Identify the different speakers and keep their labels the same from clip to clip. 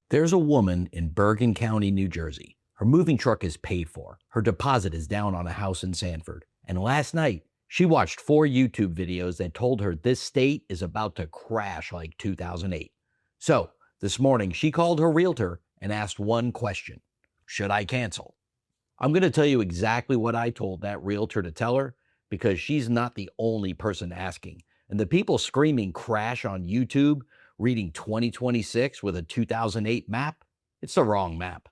Speaker 1: There's a woman in Bergen County, New Jersey. Her moving truck is paid for. Her deposit is down on a house in Sanford. And last night, she watched 4 YouTube videos that told her this state is about to crash like 2008. So, this morning, she called her realtor and asked one question: should I cancel? I'm going to tell you exactly what I told that realtor to tell her, because she's not the only person asking. And the people screaming crash on YouTube, reading 2026 with a 2008 map, it's the wrong map.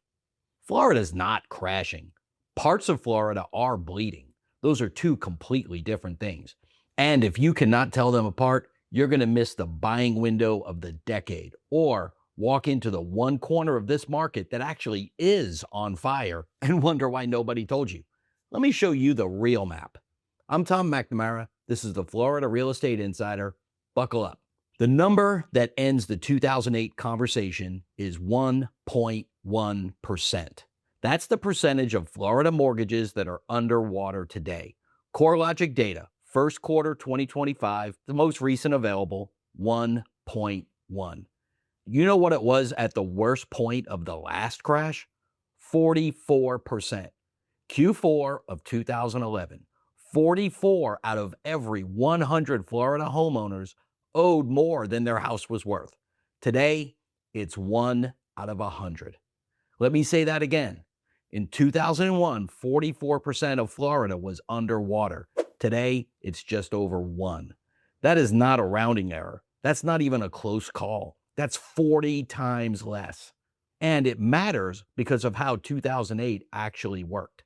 Speaker 1: Florida's not crashing. Parts of Florida are bleeding. Those are two completely different things. And if you cannot tell them apart, you're going to miss the buying window of the decade, or walk into the one corner of this market that actually is on fire and wonder why nobody told you. Let me show you the real map. I'm Tom McNamara. This is the Florida Real Estate Insider. Buckle up. The number that ends the 2008 conversation is 1.1%. That's the percentage of Florida mortgages that are underwater today. CoreLogic data, first quarter 2025, the most recent available, 1.1. You know what it was at the worst point of the last crash? 44%. Q4 of 2011. 44 out of every 100 Florida homeowners owed more than their house was worth. Today, it's 1 out of 100. Let me say that again. In 2001, 44% of Florida was underwater. Today, it's just over 1. That is not a rounding error. That's not even a close call. That's 40 times less. And it matters because of how 2008 actually worked.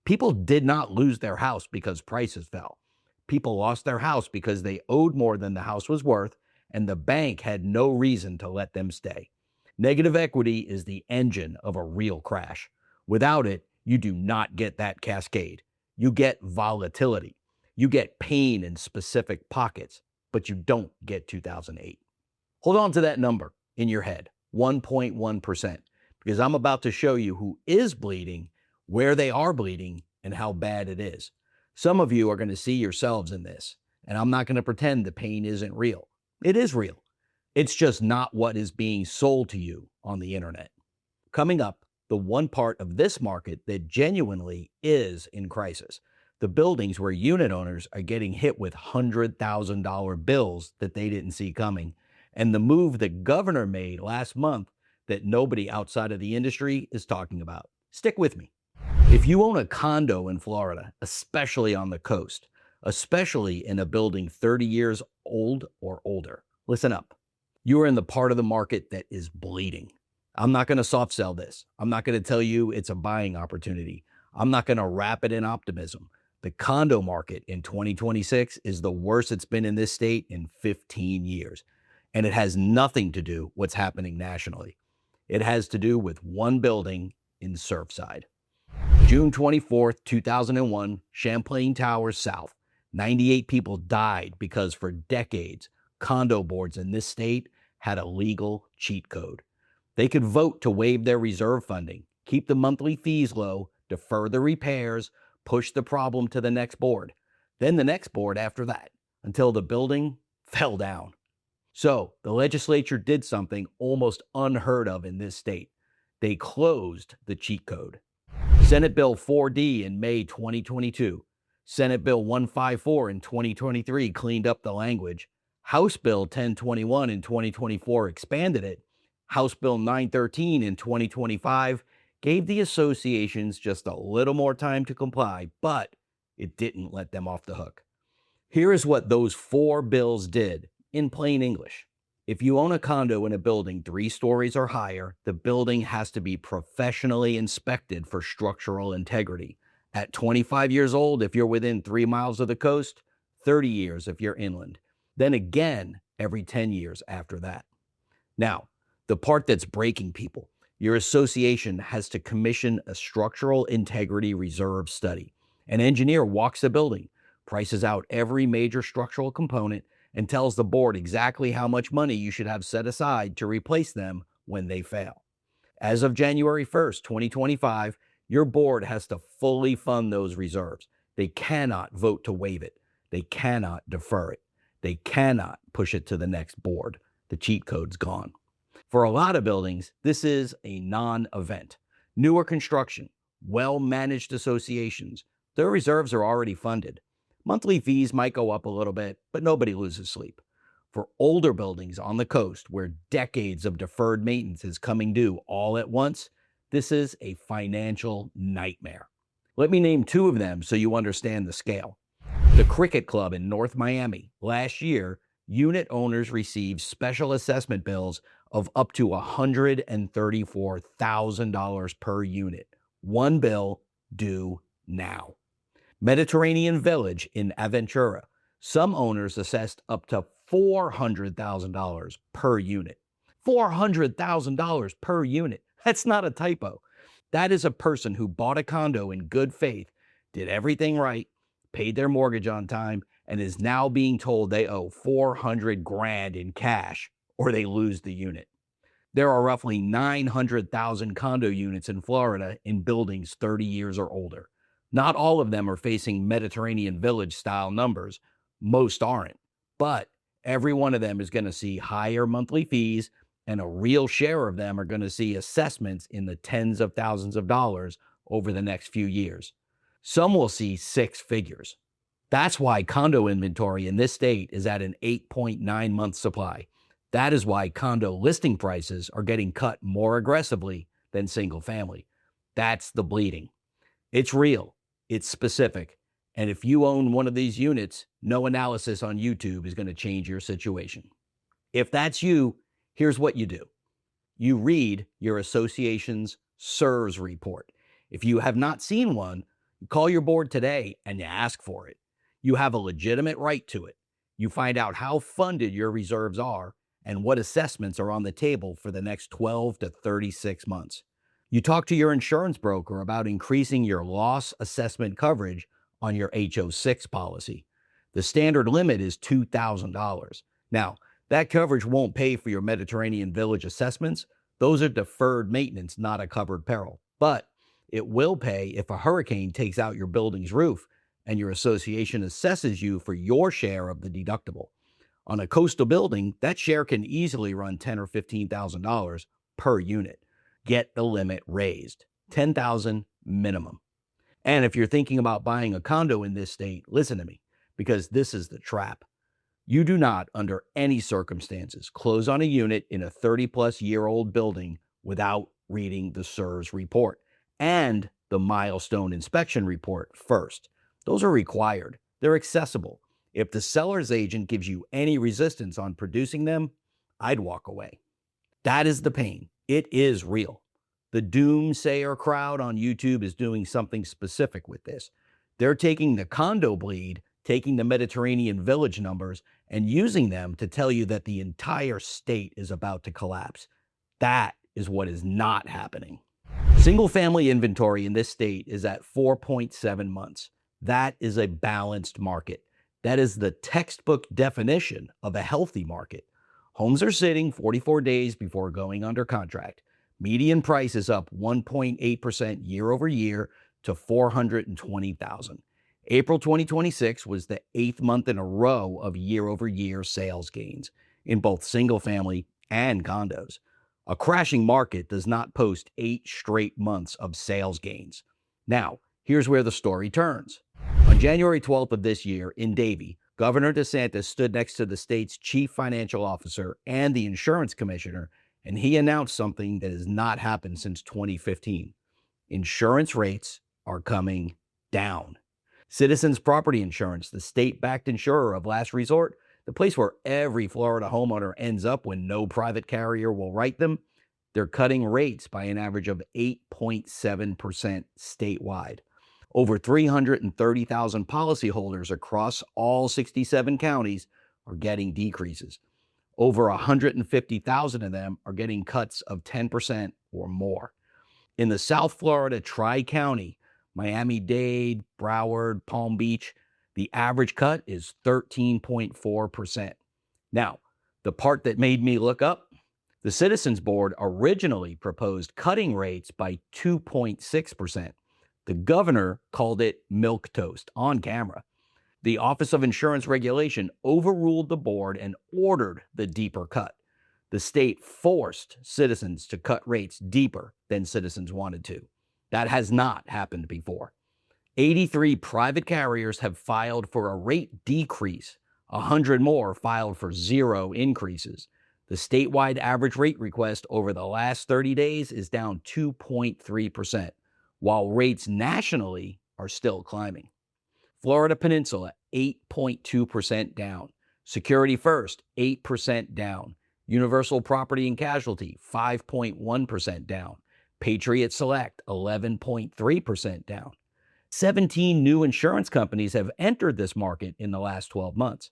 Speaker 1: People did not lose their house because prices fell. People lost their house because they owed more than the house was worth, and the bank had no reason to let them stay. Negative equity is the engine of a real crash. Without it, you do not get that cascade. You get volatility. You get pain in specific pockets, but you don't get 2008. Hold on to that number in your head, 1.1%, because I'm about to show you who is bleeding, where they are bleeding, and how bad it is. Some of you are going to see yourselves in this, and I'm not going to pretend the pain isn't real. It is real. It's just not what is being sold to you on the internet. Coming up, the one part of this market that genuinely is in crisis. The buildings where unit owners are getting hit with $100,000 bills that they didn't see coming, and the move the governor made last month that nobody outside of the industry is talking about. Stick with me. If you own a condo in Florida, especially on the coast, especially in a building 30 years old or older, listen up. You are in the part of the market that is bleeding. I'm not going to soft sell this. I'm not going to tell you it's a buying opportunity. I'm not going to wrap it in optimism. The condo market in 2026 is the worst it's been in this state in 15 years. And it has nothing to do with what's happening nationally. It has to do with one building in Surfside. June 24th, 2001, Champlain Towers South. 98 people died because for decades, condo boards in this state had a legal cheat code. They could vote to waive their reserve funding, keep the monthly fees low, defer the repairs, push the problem to the next board, then the next board after that, until the building fell down. So the legislature did something almost unheard of in this state. They closed the cheat code. Senate Bill 4D in May 2022. Senate Bill 154 in 2023 cleaned up the language. House Bill 1021 in 2024 expanded it. House Bill 913 in 2025 gave the associations just a little more time to comply, but it didn't let them off the hook. Here is what those 4 bills did in plain English. If you own a condo in a building 3 stories or higher, the building has to be professionally inspected for structural integrity. At 25 years old, if you're within 3 miles of the coast, 30 years if you're inland. Then again, every 10 years after that. Now, the part that's breaking people, your association has to commission a structural integrity reserve study. An engineer walks the building, prices out every major structural component, and tells the board exactly how much money you should have set aside to replace them when they fail. As of January 1st, 2025, your board has to fully fund those reserves. They cannot vote to waive it. They cannot defer it. They cannot push it to the next board. The cheat code's gone. For a lot of buildings, this is a non-event. Newer construction, well-managed associations, their reserves are already funded. Monthly fees might go up a little bit, but nobody loses sleep. For older buildings on the coast where decades of deferred maintenance is coming due all at once, this is a financial nightmare. Let me name two of them so you understand the scale. The Cricket Club in North Miami. Last year, unit owners received special assessment bills of up to $134,000 per unit. One bill due now. Mediterranean Village in Aventura. Some owners assessed up to $400,000 per unit. $400,000 per unit. That's not a typo. That is a person who bought a condo in good faith, did everything right, paid their mortgage on time, and is now being told they owe 400 grand in cash or they lose the unit. There are roughly 900,000 condo units in Florida in buildings 30 years or older. Not all of them are facing Mediterranean Village style numbers. Most aren't. But every one of them is going to see higher monthly fees, and a real share of them are going to see assessments in the tens of thousands of dollars over the next few years. Some will see six figures. That's why condo inventory in this state is at an 8.9-month supply. That is why condo listing prices are getting cut more aggressively than single family. That's the bleeding. It's real, it's specific, and if you own one of these units, no analysis on YouTube is going to change your situation. If that's you, here's what you do. You read your association's SIRS report. If you have not seen one, call your board today and you ask for it. You have a legitimate right to it. You find out how funded your reserves are and what assessments are on the table for the next 12 to 36 months. You talk to your insurance broker about increasing your loss assessment coverage on your HO6 policy. The standard limit is $2,000. Now, that coverage won't pay for your Mediterranean Village assessments. Those are deferred maintenance, not a covered peril. But it will pay if a hurricane takes out your building's roof and your association assesses you for your share of the deductible. On a coastal building, that share can easily run $10,000 or $15,000 per unit. Get the limit raised. $10,000 minimum. And if you're thinking about buying a condo in this state, listen to me, because this is the trap. You do not, under any circumstances, close on a unit in a 30-plus-year-old building without reading the SIRS report and the milestone inspection report first. Those are required. They're accessible. If the seller's agent gives you any resistance on producing them, I'd walk away. That is the pain. It is real. The doomsayer crowd on YouTube is doing something specific with this. They're taking the condo bleed, taking the Mediterranean Village numbers, and using them to tell you that the entire state is about to collapse. That is what is not happening. Single-family inventory in this state is at 4.7 months. That is a balanced market. That is the textbook definition of a healthy market. Homes are sitting 44 days before going under contract. Median price is up 1.8% year over year to $420,000. April 2026 was the 8th month in a row of year-over-year sales gains in both single-family and condos. A crashing market does not post 8 straight months of sales gains. Now, here's where the story turns. On January 12th of this year in Davie, Governor DeSantis stood next to the state's chief financial officer and the insurance commissioner, and he announced something that has not happened since 2015. Insurance rates are coming down. Citizens Property Insurance, the state-backed insurer of last resort, the place where every Florida homeowner ends up when no private carrier will write them, they're cutting rates by an average of 8.7% statewide. Over 330,000 policyholders across all 67 counties are getting decreases. Over 150,000 of them are getting cuts of 10% or more. In the South Florida Tri-County, Miami-Dade, Broward, Palm Beach, the average cut is 13.4%. Now, the part that made me look up, the Citizens Board originally proposed cutting rates by 2.6%. The governor called it milquetoast on camera. The Office of Insurance Regulation overruled the board and ordered the deeper cut. The state forced citizens to cut rates deeper than citizens wanted to. That has not happened before. 83 private carriers have filed for a rate decrease. 100 more filed for zero increases. The statewide average rate request over the last 30 days is down 2.3%, while rates nationally are still climbing. Florida Peninsula, 8.2% down. Security First, 8% down. Universal Property and Casualty, 5.1% down. Patriot Select, 11.3% down. 17 new insurance companies have entered this market in the last 12 months.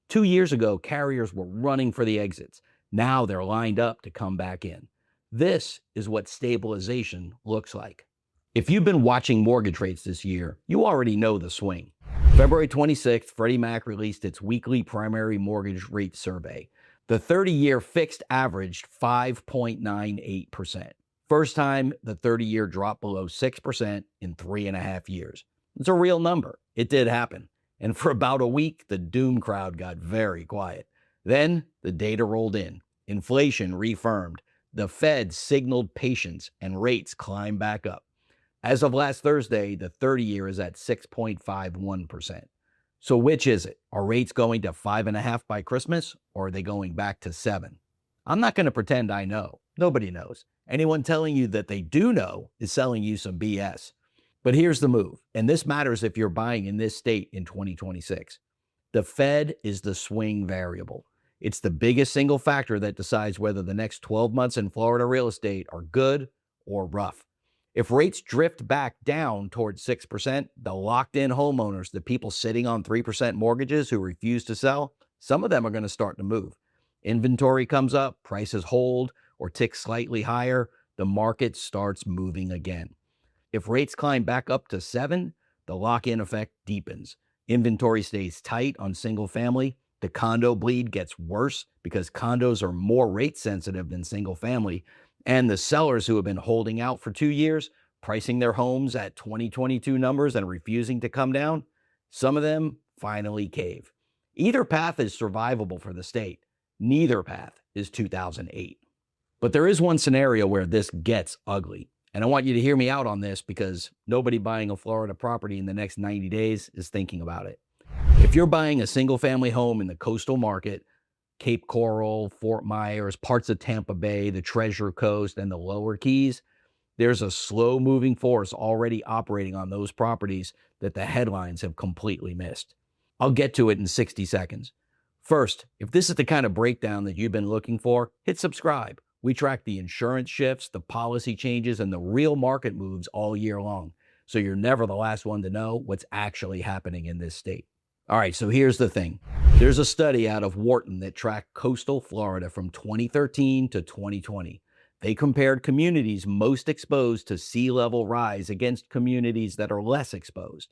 Speaker 1: 2 years ago, carriers were running for the exits. Now they're lined up to come back in. This is what stabilization looks like. If you've been watching mortgage rates this year, you already know the swing. February 26th, Freddie Mac released its weekly primary mortgage rate survey. The 30-year fixed averaged 5.98%. First time the 30-year dropped below 6% in 3.5 years. It's a real number. It did happen. And for about a week, the doom crowd got very quiet. Then the data rolled in. Inflation reaffirmed. The Fed signaled patience and rates climbed back up. As of last Thursday, the 30-year is at 6.51%. So which is it? Are rates going to 5.5 by Christmas, or are they going back to 7? I'm not going to pretend I know. Nobody knows. Anyone telling you that they do know is selling you some BS. But here's the move, and this matters if you're buying in this state in 2026. The Fed is the swing variable. It's the biggest single factor that decides whether the next 12 months in Florida real estate are good or rough. If rates drift back down towards 6%, the locked-in homeowners, the people sitting on 3% mortgages who refuse to sell, some of them are going to start to move. Inventory comes up, prices hold, or tick slightly higher, the market starts moving again. If rates climb back up to 7, the lock-in effect deepens. Inventory stays tight on single family. The condo bleed gets worse because condos are more rate sensitive than single family. And the sellers who have been holding out for 2 years, pricing their homes at 2022 numbers and refusing to come down, some of them finally cave. Either path is survivable for the state. Neither path is 2008. But there is one scenario where this gets ugly. And I want you to hear me out on this because nobody buying a Florida property in the next 90 days is thinking about it. If you're buying a single-family home in the coastal market, Cape Coral, Fort Myers, parts of Tampa Bay, the Treasure Coast, and the Lower Keys, there's a slow-moving force already operating on those properties that the headlines have completely missed. I'll get to it in 60 seconds. First, if this is the kind of breakdown that you've been looking for, hit subscribe. We track the insurance shifts, the policy changes, and the real market moves all year long, so you're never the last one to know what's actually happening in this state. All right, so here's the thing. There's a study out of Wharton that tracked coastal Florida from 2013 to 2020. They compared communities most exposed to sea level rise against communities that are less exposed.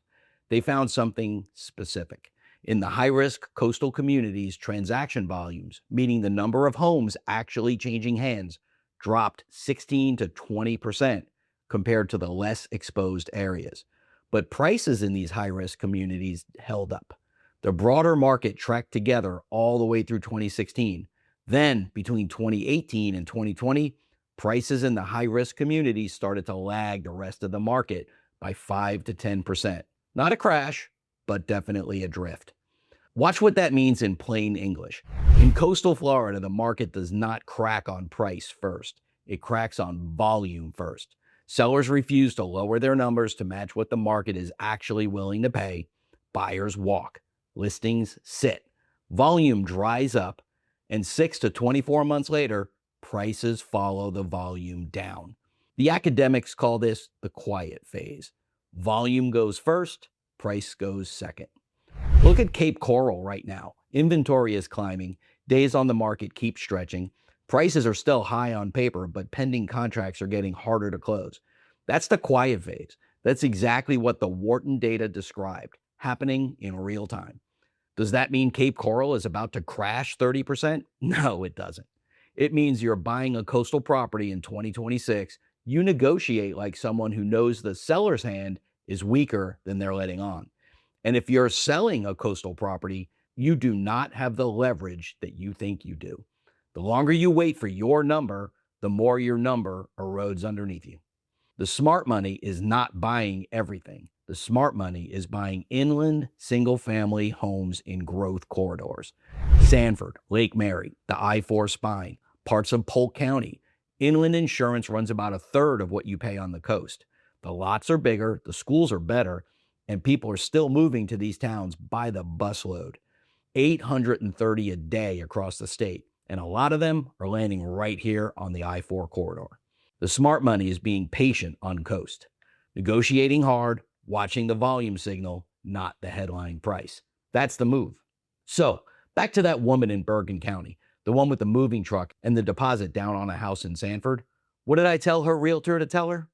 Speaker 1: They found something specific. In the high-risk coastal communities, transaction volumes, meaning the number of homes actually changing hands, dropped 16 to 20% compared to the less exposed areas. But prices in these high-risk communities held up. The broader market tracked together all the way through 2016. Then, between 2018 and 2020, prices in the high-risk communities started to lag the rest of the market by 5 to 10%. Not a crash, but definitely a drift. Watch what that means in plain English. In coastal Florida, the market does not crack on price first. It cracks on volume first. Sellers refuse to lower their numbers to match what the market is actually willing to pay. Buyers walk. Listings sit. Volume dries up, and 6 to 24 months later, prices follow the volume down. The academics call this the quiet phase. Volume goes first, price goes second. Look at Cape Coral right now. Inventory is climbing. Days on the market keep stretching. Prices are still high on paper, but pending contracts are getting harder to close. That's the quiet phase. That's exactly what the Wharton data described, happening in real time. Does that mean Cape Coral is about to crash 30%? No, it doesn't. It means you're buying a coastal property in 2026. You negotiate like someone who knows the seller's hand is weaker than they're letting on. And if you're selling a coastal property, you do not have the leverage that you think you do. The longer you wait for your number, the more your number erodes underneath you. The smart money is not buying everything. The smart money is buying inland single-family homes in growth corridors. Sanford, Lake Mary, the I-4 spine, parts of Polk County. Inland insurance runs about a third of what you pay on the coast. The lots are bigger, the schools are better, and people are still moving to these towns by the busload. 830 a day across the state, and a lot of them are landing right here on the I-4 corridor. The smart money is being patient on coast, negotiating hard, watching the volume signal, not the headline price. That's the move. So, back to that woman in Bergen County, the one with the moving truck and the deposit down on a house in Sanford. What did I tell her realtor to tell her?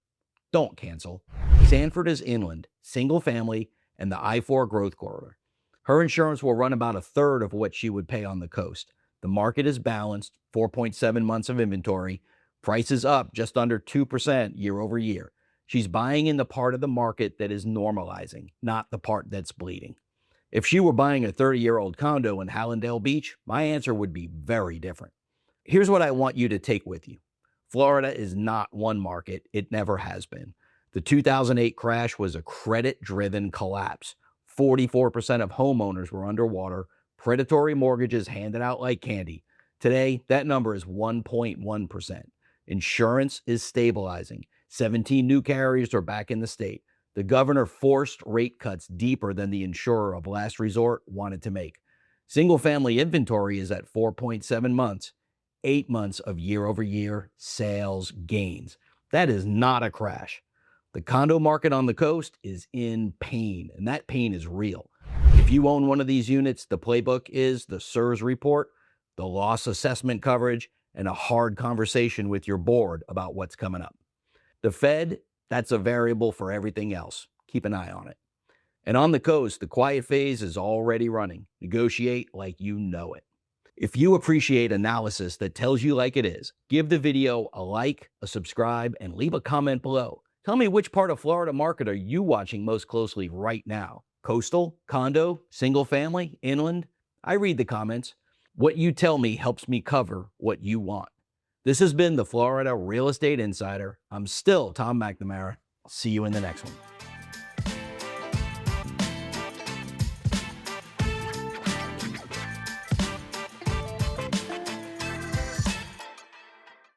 Speaker 1: Don't cancel. Sanford is inland, single family, and the I-4 growth corridor. Her insurance will run about a third of what she would pay on the coast. The market is balanced, 4.7 months of inventory, prices up just under 2% year over year. She's buying in the part of the market that is normalizing, not the part that's bleeding. If she were buying a 30-year-old condo in Hallandale Beach, my answer would be very different. Here's what I want you to take with you. Florida is not one market. It never has been. The 2008 crash was a credit-driven collapse. 44% of homeowners were underwater, predatory mortgages handed out like candy. Today, that number is 1.1%. Insurance is stabilizing. 17 new carriers are back in the state. The governor forced rate cuts deeper than the insurer of last resort wanted to make. Single-family inventory is at 4.7 months, 8 months of year-over-year sales gains. That is not a crash. The condo market on the coast is in pain, and that pain is real. If you own one of these units, the playbook is the SIRS report, the loss assessment coverage, and a hard conversation with your board about what's coming up. The Fed, that's a variable for everything else. Keep an eye on it. And on the coast, the quiet phase is already running. Negotiate like you know it. If you appreciate analysis that tells you like it is, give the video a like, a subscribe, and leave a comment below. Tell me which part of Florida market are you watching most closely right now? Coastal, condo, single family, inland? I read the comments. What you tell me helps me cover what you want. This has been the Florida Real Estate Insider. I'm still Tom McNamara. I'll see you in the next one.